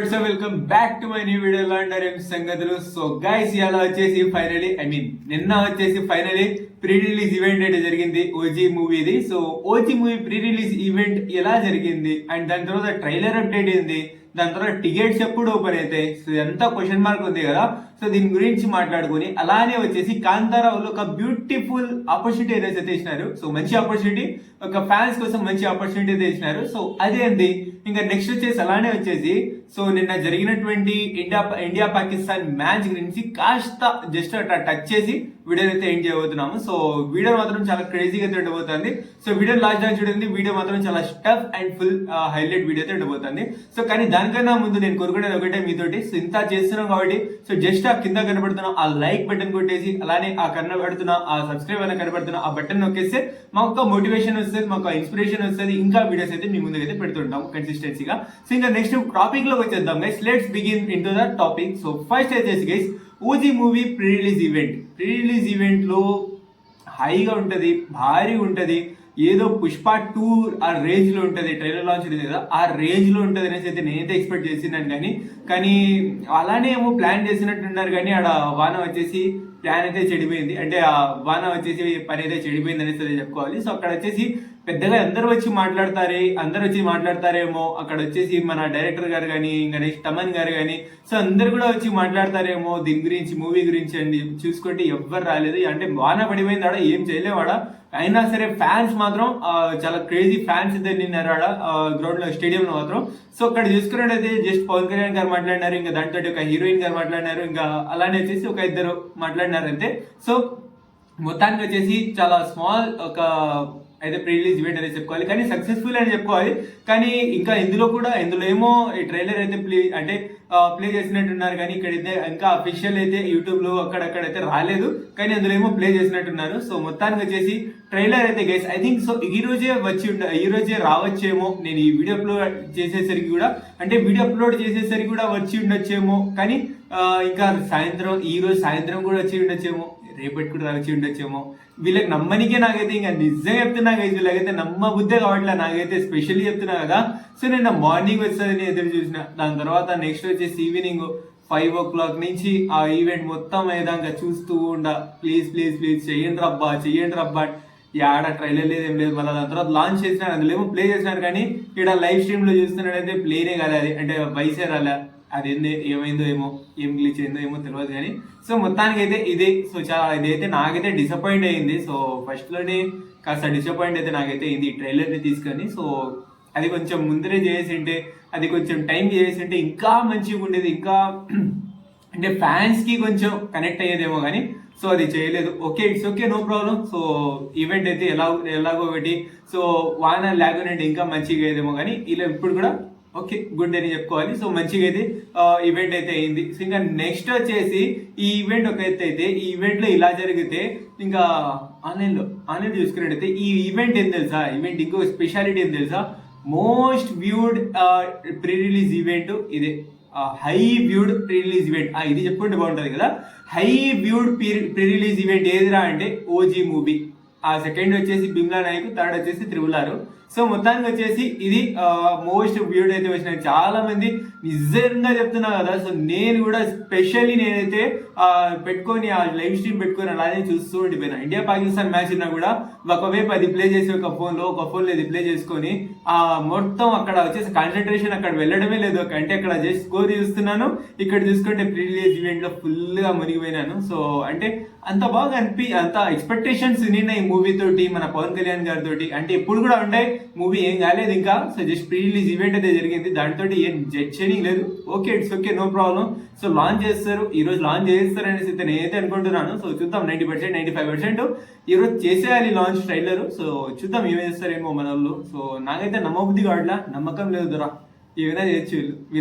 WhatsApp welcome back to my new video launder సంగతులు. So guys ఇలా వచ్చేసి finally నిన్న వచ్చేసి ఫైనలీ ప్రీ రిలీజ్ ఈవెంట్ అయితే జరిగింది ఓజీ మూవీది. So OG movie pre release event ఎలా జరిగింది అండ్ దాని తర్వాత ట్రైలర్ అప్డేట్ ఏంది, దాని తర్వాత టికెట్స్ ఎప్పుడు ఓపెన్ అవుతాయి, సో ఎంత క్వశ్చన్ మార్క్ ఉంది కదా. సో దీని గురించి మాట్లాడుకుని అలానే వచ్చేసి కాంతారావులో ఒక బ్యూటిఫుల్ ఆపర్చునిటీ అయితే ఇచ్చినారు. సో మంచి ఆపర్చునిటీ, ఒక ఫ్యాన్స్ కోసం మంచి ఆపర్చునిటీ అయితే ఇచ్చినారు. సో అదే అండి. ఇంకా నెక్స్ట్ వచ్చేసి అలానే వచ్చేసి సో నిన్న జరిగినటువంటి ఇండియా పాకిస్తాన్ మ్యాచ్ గురించి కాస్త జస్ట్ అట్లా టచ్ చేసి వీడియో అయితే ఏం చేయబోతున్నాము. సో వీడియో మాత్రం చాలా క్రేజీగా అయితే ఉండబోతుంది. సో వీడియో లాస్ట్ దాకా చూడండి, వీడియో మాత్రం చాలా stuff and full highlight video అయితే ఉండబోతుంది. సో కానీ దానికన్నా ముందు నేను కోరుకునేది ఒకటే మీతోటి, సో ఇంత చేస్తున్నాం కాబట్టి సో జస్ట్ ఆ కింద కనబడుతున్న ఆ లైక్ బటన్ కొట్టేసి అలానే ఆ కనబడుతున్న ఆ సబ్స్క్రైబ్ అని కనబడుతున్న ఆ బటన్ నొక్కేస్తే మాకు ఒక మోటివేషన్ వస్తుంది, మాకు ఇన్స్పిరేషన్ వస్తుంది, ఇంకా వీడియోస్ అయితే మీ ముందుకు అయితే పెడుతుంటాం కన్సిస్టెన్సీగా. సో ఇంకా నెక్స్ట్ టాపిక్ లోకి వచ్చేద్దాం guys. Let's begin into the topic. So first వచ్చేసి guys OG movie pre release event లో హైగా ఉంటది, భారీగా ఉంటది, ఏదో పుష్ప 2 ఆ రేంజ్ లో ఉంటది. ట్రైలర్ లాంచ్ ఉంది కదా, ఆ రేంజ్ లో ఉంటది అనేసి అయితే నేనైతే ఎక్స్పెక్ట్ చేసినాను. కానీ అలానే ఏమో ప్లాన్ చేసినట్టున్నారు, కానీ ఆడ వాన వచ్చేసి ప్లాన్ అయితే చెడిపోయింది. అంటే ఆ వాన వచ్చేసి పని అయితే చెడిపోయింది అనేసి చెప్పుకోవాలి. సో అక్కడ వచ్చేసి పెద్దగా అందరూ వచ్చి మాట్లాడతారేమో, అక్కడ వచ్చేసి మన డైరెక్టర్ గారు కానీ ఇంకా నెక్స్ట్ తమన్ గారు కానీ సో అందరు కూడా వచ్చి మాట్లాడతారేమో దీని గురించి, మూవీ గురించి అండి. చూసుకుంటే ఎవ్వరు రాలేదు. అంటే వాన పడిపోయింది ఆడ, ఏం చేయలేవాడ. అయినా సరే ఫ్యాన్స్ మాత్రం చాలా క్రేజీ ఫ్యాన్స్ అయితే నిన్నారు ఆడ గ్రౌండ్ లో, స్టేడియం లో మాత్రం. సో అక్కడ చూసుకున్నట్టయితే జస్ట్ పవన్ కళ్యాణ్ గారు మాట్లాడినారు, ఇంకా దాంతో ఒక హీరోయిన్ గారు మాట్లాడినారు, ఇంకా అలానే వచ్చేసి ఒక ఇద్దరు మాట్లాడినారు అంతే. సో మొత్తానికి వచ్చేసి చాలా స్మాల్ ఒక అయితే ప్రీ రిలీజ్ ఈవెంట్ అనేది చెప్పుకోవాలి, కానీ సక్సెస్ఫుల్ అని చెప్పుకోవాలి. కానీ ఇంకా ఇందులో ఏమో ఈ ట్రైలర్ అయితే ప్లే చేసినట్టున్నారు, కానీ ఇక్కడైతే ఇంకా అఫీషియల్ అయితే యూట్యూబ్ లో అక్కడైతే రాలేదు, కానీ అందులో ఏమో ప్లే చేసినట్టున్నారు. సో మొత్తానికి వచ్చేసి ట్రైలర్ అయితే గైస్ ఐ థింక్ సో ఈ రోజే రావచ్చేమో. నేను ఈ వీడియో అప్లోడ్ చేసేసరికి కూడా వచ్చి ఉండొచ్చేమో, కానీ ఇంకా ఈ రోజు సాయంత్రం కూడా వచ్చి ఉండొచ్చేమో, రేపటి కూడా వచ్చి ఉండొచ్చేమో. వీళ్ళకి నమ్మనికే నాకైతే ఇంకా నిజంగా చెప్తున్నా గైస్, వీళ్ళకైతే నమ్మ బుద్ధే కావట్లే. నాకైతే స్పెషల్లీ చెప్తున్నా కదా. సో నేను మార్నింగ్ వస్తుందని ఎదురు చూసిన, దాని తర్వాత నెక్స్ట్ వచ్చేసి ఈవినింగ్ 5 o'clock నుంచి ఆ ఈవెంట్ మొత్తం ఏదాకా చూస్తూ ప్లీజ్ చెయ్యండి రబ్బా. ఆడ ట్రైలర్ లేదు, ఏం లేదు. మళ్ళీ దాని తర్వాత లాంచ్ చేసినారు, అందులో ఏమో ప్లే చేసినారు, కానీ ఇక్కడ లైవ్ స్ట్రీమ్ లో చూస్తున్నాడైతే ప్లేనే కాదు, అది అంటే వయసే రాలే. అది ఏమైందో ఏమో, ఏం గ్లిచ్ అయిందో ఏమో తెలియదు. కానీ సో మొత్తానికి అయితే ఇదే. సో చాలా ఇదైతే నాకైతే డిసప్పాయింట్ అయింది. సో ఫస్ట్ లోనే కాస్త డిసప్పాయింట్ అయితే నాకైతే అయింది ఈ ట్రైలర్ ని తీసుకొని. సో అది కొంచెం ముందరే చేసింటే, అది కొంచెం టైం చేసింటే ఇంకా మంచిగా ఉండేది, ఇంకా అంటే ఫ్యాన్స్ కి కొంచెం కనెక్ట్ అయ్యేదేమో. కానీ సో అది చేయలేదు. It's okay, no problem. So event అయితే ఎలాగో ఒకటి. సో వాన లేకుండా ఇంకా మంచిగా అయ్యేదేమో, కానీ ఇలా ఇప్పుడు కూడా ఓకే గుడ్ అని చెప్పుకోవాలి. సో మంచిగా అయితే ఈవెంట్ అయితే అయింది. సో ఇంకా నెక్స్ట్ వచ్చేసి ఈ ఈవెంట్ ఒక అయితే ఈ ఈవెంట్ లో ఇలా జరిగితే ఇంకా ఆన్లైన్ చూసుకున్నట్టయితే ఈ ఈవెంట్ ఏం తెలుసా, ఇంకో స్పెషాలిటీ ఏం తెలుసా, most viewed pre release event ఇదే. High viewed pre release event, ఇది చెప్పుకుంటే బాగుంటది కదా. High viewed pre release event ఏదిరా అంటే ఓజీ మూవీ. ఆ సెకండ్ వచ్చేసి బిమ్లా నాయక్, థర్డ్ వచ్చేసి త్రిబుల్. సో మొత్తానికి వచ్చేసి ఇది మోస్ట్ వ్యూడ్ అయితే వచ్చిన. చాలా మంది నిజంగా చెప్తున్నా కదా. సో నేను కూడా స్పెషల్లీ నేనైతే పెట్టుకొని ఆ లైవ్ స్ట్రీమ్ పెట్టుకొని అలానే చూస్తూ ఉండిపోయినా. ఇండియా పాకిస్తాన్ మ్యాచ్ ఉన్నా కూడా ఒకవైపు అది ప్లే చేసి ఒక ఫోన్లో ఇది ప్లే చేసుకొని మొత్తం అక్కడ వచ్చేసి కాన్సన్ట్రేషన్ అక్కడ వెళ్ళడమే లేదు. అంటే అక్కడ జస్ట్ స్కోర్ చూస్తున్నాను, ఇక్కడ చూసుకుంటే ప్రీ రిలీజ్ ఈవెంట్ లో ఫుల్ గా మునిగిపోయినాను. సో అంటే అంత బాగా అంత ఎక్స్పెక్టేషన్స్ నిన్న ఈ మూవీ తోటి, మన పవన్ కళ్యాణ్ గారి తోటి. అంటే ఎప్పుడు కూడా ఉంటాయి, మూవీ ఏం కాలేదు ఇంకా. So just pre release event అయితే జరిగింది, దాంతో ఏం జడ్జ్ చేయడం లేదు. It's okay, no problem. So launch చేస్తారు, ఈ రోజు లాంచ్ చేస్తారు అనేసి నేనైతే అనుకుంటున్నాను. సో చూద్దాం, 90% 95% ఈ రోజు చేసేయాలి లాంచ్ ట్రైలర్. సో చూద్దాం ఏం చేస్తారేమో మన వాళ్ళు. సో నాకైతే నమ్మబుద్ధి కావట్లా, నమ్మకం లేదు దొరా. ఏమైనా చేయొచ్చు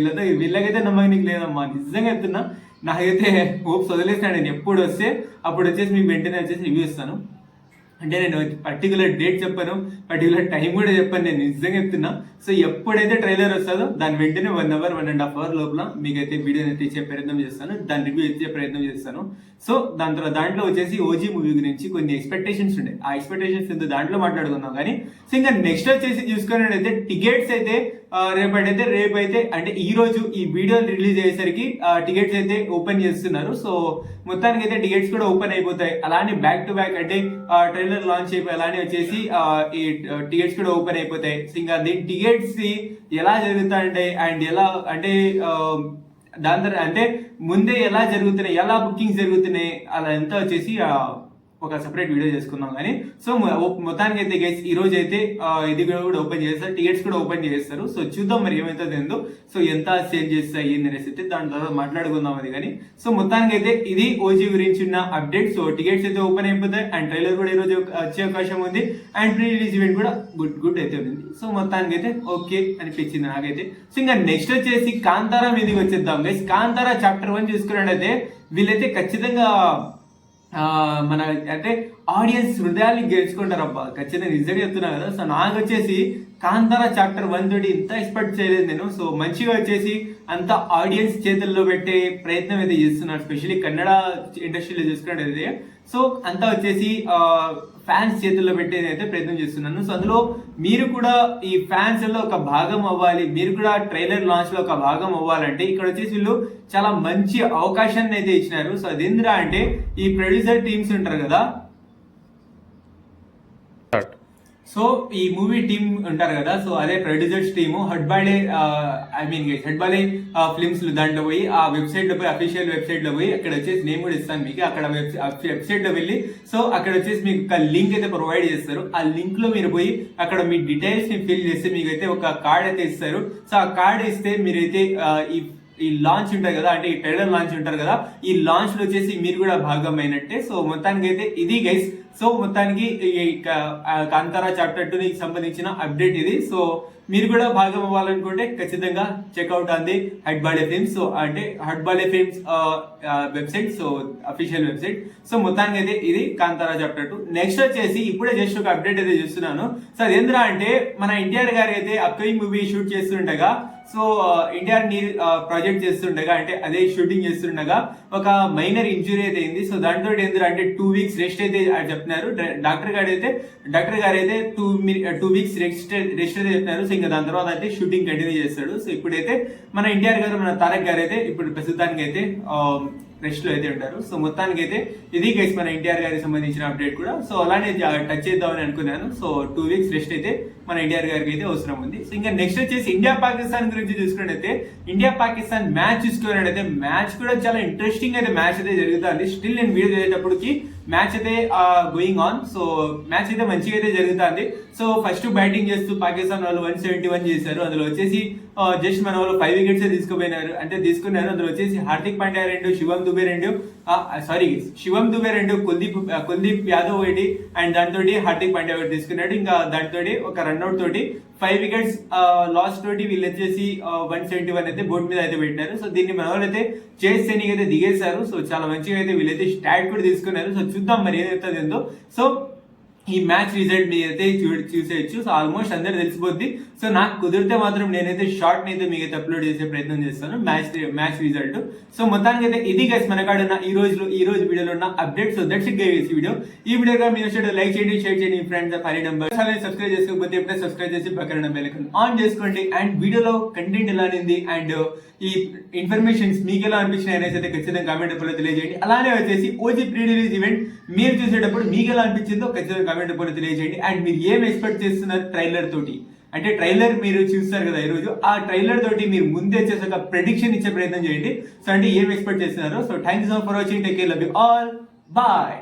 వీళ్ళకైతే నమ్మకం లేదమ్మా, నిజంగా చెప్తున్నా. నాకైతే హోప్స్ వదిలేసినా. నేను ఎప్పుడు వస్తే అప్పుడు వచ్చేసి మీకు వెంటనే వచ్చేసి రివ్యూ ఇస్తాను. అంటే నేను పర్టికులర్ డేట్ చెప్పాను, పర్టికులర్ టైం కూడా చెప్పాను, నేను నిజంగా చెప్తున్నా. సో ఎప్పుడైతే ట్రైలర్ వస్తుందో దాని వెంటనే 1 hour 1.5 hour లోపల మీకైతే వీడియోని అయితే ఇచ్చే ప్రయత్నం చేస్తాను, దాని రివ్యూ ఇచ్చే ప్రయత్నం చేస్తాను. సో దాంట్లో వచ్చేసి ఓజీ మూవీ గురించి కొన్ని ఎక్స్పెక్టేషన్స్ ఉండే, ఆ ఎక్స్పెక్టేషన్స్ దాంట్లో మాట్లాడుకుందాం. కానీ సో ఇంకా నెక్స్ట్ వచ్చేసి చూసుకున్నట్టయితే టికెట్స్ అయితే రేపైతే అంటే ఈ రోజు ఈ వీడియో రిలీజ్ అయ్యేసరికి టికెట్స్ అయితే ఓపెన్ చేస్తున్నారు. సో మొత్తానికి అయితే టికెట్స్ కూడా ఓపెన్ అయిపోతాయి. అలానే బ్యాక్ టు బ్యాక్ అంటే ట్రైలర్ లాంచ్ అయిపోయి అలానే వచ్చేసి ఈ టికెట్స్ కూడా ఓపెన్ అయిపోతాయి. ఇంకా దీని టికెట్స్ ఎలా జరుగుతాయంటే అండ్ ఎలా అంటే దాని తర్వాత అంటే ముందే ఎలా జరుగుతున్నాయి, ఎలా బుకింగ్స్ జరుగుతున్నాయి అలా ఎంత వచ్చేసి ఒక సెపరేట్ వీడియో చేసుకుందాం. కానీ సో మొత్తానికి అయితే గైస్ ఈ రోజు అయితే ఇది కూడా ఓపెన్ చేస్తారు, టికెట్స్ కూడా ఓపెన్ చేస్తారు. సో చూద్దాం మరి ఏమైతుంది ఏందో, సో ఎంత సేల్ చేస్తా ఏంది అనేసి అయితే దాని తర్వాత మాట్లాడుకుందాం అది. కానీ సో మొత్తానికి అయితే ఇది ఓజీ గురించి ఉన్న అప్డేట్. సో టికెట్స్ అయితే ఓపెన్ అయిపోతాయి అండ్ ట్రైలర్ కూడా ఈ రోజు వచ్చే అవకాశం ఉంది అండ్ ప్రీ రిలీజ్ ఈవెంట్ కూడా గుడ్ అయితే ఉంది. సో మొత్తానికి అయితే ఓకే అనిపించింది నాకైతే. సో ఇంకా నెక్స్ట్ వచ్చేసి కాంతారా మీదకి వచ్చేద్దాం గైస్. కాంతారా చాప్టర్ 1 చూసుకున్నట్టయితే వీళ్ళైతే ఖచ్చితంగా మన అంటే ఆడియన్స్ హృదయాన్ని గెలుచుకుంటారు అబ్బా, ఖచ్చితంగా నిజంగా చెప్తున్నా కదా. సో నాకు వచ్చేసి కాంతారా చాప్టర్ 1 తోటి ఇంత ఎక్స్పెక్ట్ చేయలేదు నేను. సో మంచిగా వచ్చేసి అంత ఆడియన్స్ చేతుల్లో పెట్టే ప్రయత్నం అయితే చేస్తున్నారు, స్పెషల్లీ కన్నడ ఇండస్ట్రీలో చూసుకున్నట్టయితే. సో అంతా వచ్చేసి ఫ్యాన్స్ చేతుల్లో పెట్టేది అయితే ప్రయత్నం చేస్తున్నాను. సో అందులో మీరు కూడా ఈ ఫ్యాన్స్ లో ఒక భాగం అవ్వాలి, మీరు కూడా ట్రైలర్ లాంచ్ లో ఒక భాగం అవ్వాలంటే ఇక్కడ వచ్చేసి వీళ్ళు చాలా మంచి అవకాశాన్ని అయితే ఇచ్చినారు. సో అదేంద్రా అంటే ఈ ప్రొడ్యూసర్ టీమ్స్ ఉంటారు కదా, సో ఈ మూవీ టీమ్ ఉంటారు కదా, సో అదే ప్రొడ్యూసర్స్ టీమ్ హడ్బాలే హడ్బాలే ఫిల్మ్స్ దాంట్లో పోయి ఆ వెబ్సైట్ లో పోయి అఫీషియల్ వెబ్సైట్ లో పోయి అక్కడ వచ్చేసి నేను కూడా ఇస్తాను మీకు, అక్కడ వెబ్సైట్ లో వెళ్ళి సో అక్కడ వచ్చేసి మీకు ఒక లింక్ అయితే ప్రొవైడ్ చేస్తారు. ఆ లింక్ లో మీరు పోయి అక్కడ మీ డీటెయిల్స్ ని ఫిల్ చేస్తే మీకు అయితే ఒక కార్డ్ అయితే ఇస్తారు. సో ఆ కార్డ్ ఇస్తే మీరైతే ఈ లాంచ్ ఉంటాయి కదా, అంటే ఈ ట్రైలర్ లాంచ్ ఉంటారు కదా, ఈ లాంచ్ లో వచ్చేసి మీరు కూడా భాగమైనట్టే. సో మొత్తానికి అయితే ఇది గైస్. సో మొత్తానికి కాంతారా చాప్టర్ 2 సంబంధించిన అప్డేట్ ఇది. సో మీరు కూడా భాగం అవ్వాలనుకుంటే ఖచ్చితంగా చెక్అవుట్ అంది హడ్బాలే ఫిల్మ్స్. సో అంటే Hombale films website, so official website. So మొత్తానికి అయితే ఇది కాంతారా చాప్టర్ 2. నెక్స్ట్ వచ్చేసి ఇప్పుడే జస్ట్ ఒక అప్డేట్ అయితే చూస్తున్నాను. సో అదేంద్రా అంటే మన ఎన్టీఆర్ గారు అయితే అప్కమింగ్ మూవీ షూట్ చేస్తుండగా, సో ఎన్టీఆర్ ప్రాజెక్ట్ చేస్తుండగా అంటే అదే షూటింగ్ చేస్తుండగా ఒక మైనర్ ఇంజురీ అయితే అయింది. సో దాంతో ఏంటంటే అంటే 2 weeks రెస్ట్ అయితే చెప్తున్నారు డాక్టర్ గారు అయితే 2 weeks రెస్ట్ అయితే చెప్తున్నారు. సో ఇంకా దాని తర్వాత అయితే షూటింగ్ కంటిన్యూ చేస్తాడు. సో ఇప్పుడైతే మన ఎన్టీఆర్ గారు, మన తారక్ గారు అయితే ఇప్పుడు ప్రస్తుతానికి అయితే రెస్ట్ లో అయితే ఉంటారు. సో మొత్తానికి అయితే ఇది గైస్ మన ఎన్టీఆర్ గారికి సంబంధించిన అప్డేట్ కూడా. సో అలానే టచ్ చేద్దామని అనుకున్నాను. సో 2 weeks రెస్ట్ అయితే మన ఎన్టీఆర్ గారికి అయితే అవసరం ఉంది. సో ఇంకా నెక్స్ట్ వచ్చేసి ఇండియా పాకిస్తాన్ గురించి చూసుకున్నట్టయితే ఇండియా పాకిస్తాన్ మ్యాచ్ చూసుకున్నట్టయితే మ్యాచ్ కూడా చాలా ఇంట్రెస్టింగ్ అయితే మ్యాచ్ అయితే జరుగుతుంది. స్టిల్ నేను వీడియో చేసేటప్పటికి మ్యాచ్ అయితే గోయింగ్ ఆన్. సో మ్యాచ్ అయితే మంచిగా అయితే జరుగుతుంది. సో ఫస్ట్ బ్యాటింగ్ చేస్తూ పాకిస్తాన్ వాళ్ళు 171 చేశారు. అందులో వచ్చేసి జస్ట్ మన వాళ్ళు 5 wickets తీసుకున్నారు. అందులో వచ్చేసి హార్దిక్ పాండ్యా 2, శివం దుబే 2, కుల్దీప్ యాదవ్ 1 అండ్ దాంతో హార్దిక్ పాండ్యా 1 తీసుకున్నాడు. ఇంకా దాంతో ఒక రన్అట్ తోటి 5 wickets లాస్ట్ తోటి వీళ్ళు వచ్చేసి 171 అయితే బోర్డు మీద అయితే పెట్టినారు. సో దీన్ని మన వాళ్ళు అయితే చేసేనికి అయితే దిగేశారు. సో చాలా మంచిగా అయితే వీళ్ళైతే స్టాట్ కూడా తీసుకున్నారు. సో చూద్దాం మరి ఏదైతుంది ఏందో. సో ఈ మ్యాచ్ రిజల్ట్ మీరైతే చూసేయచ్చు. సో ఆల్మోస్ట్ అందరు తెలిసిపోద్ది. సో నాకు కుదిరితే మాత్రం నేనైతే షార్ట్ అయితే మీకైతే అప్లోడ్ చేసే ప్రయత్నం చేస్తాను మ్యాచ్ రిజల్ట్. సో మొత్తానికి అయితే ఇది గైస్ మనకాడ ఉన్న ఈ రోజు వీడియోలో ఉన్న update. So that's it guys ఈ వీడియోగా మీరు లైక్ చేయండి, షేర్ చేయండి, ఫ్రెండ్స్ ఫరీ నెంబర్ సబ్స్క్రైబ్ చేసుకోకపోతే ఎప్పుడైనా సబ్స్క్రైబ్ చేసి పక్కన బెల్ ఐకాన్ ఆన్ చేసుకోండి. అండ్ వీడియోలో కంటెంట్ ఎలా ఉంది అండ్ ఈ ఇన్ఫర్మేషన్స్ మీకు ఎలా అనిపించినాయి అనేసి అయితే ఖచ్చితంగా కామెంట్ రూపంలో తెలియజేయండి. అలానే వచ్చేసి ఓజీ ప్రీ రిలీజ్ ఈవెంట్ మీరు చూసేటప్పుడు మీకు ఎలా అనిపించిందో ఖచ్చితంగా కామెంట్ రూపంలో తెలియజేయండి. అండ్ మీరు ఏం ఎక్స్పెక్ట్ చేస్తున్నారు ట్రైలర్ తోటి, అంటే ట్రైలర్ మీరు చూస్తారు కదా ఈరోజు, ఆ ట్రైలర్ తోటి మీరు ముందే చేసి ఒక ప్రెడిక్షన్ ఇచ్చే ప్రయత్నం చేయండి. సో అంటే ఏం ఎక్స్పెక్ట్ చేస్తున్నారు. So thank you so much for watching. Take care, love you all, bye.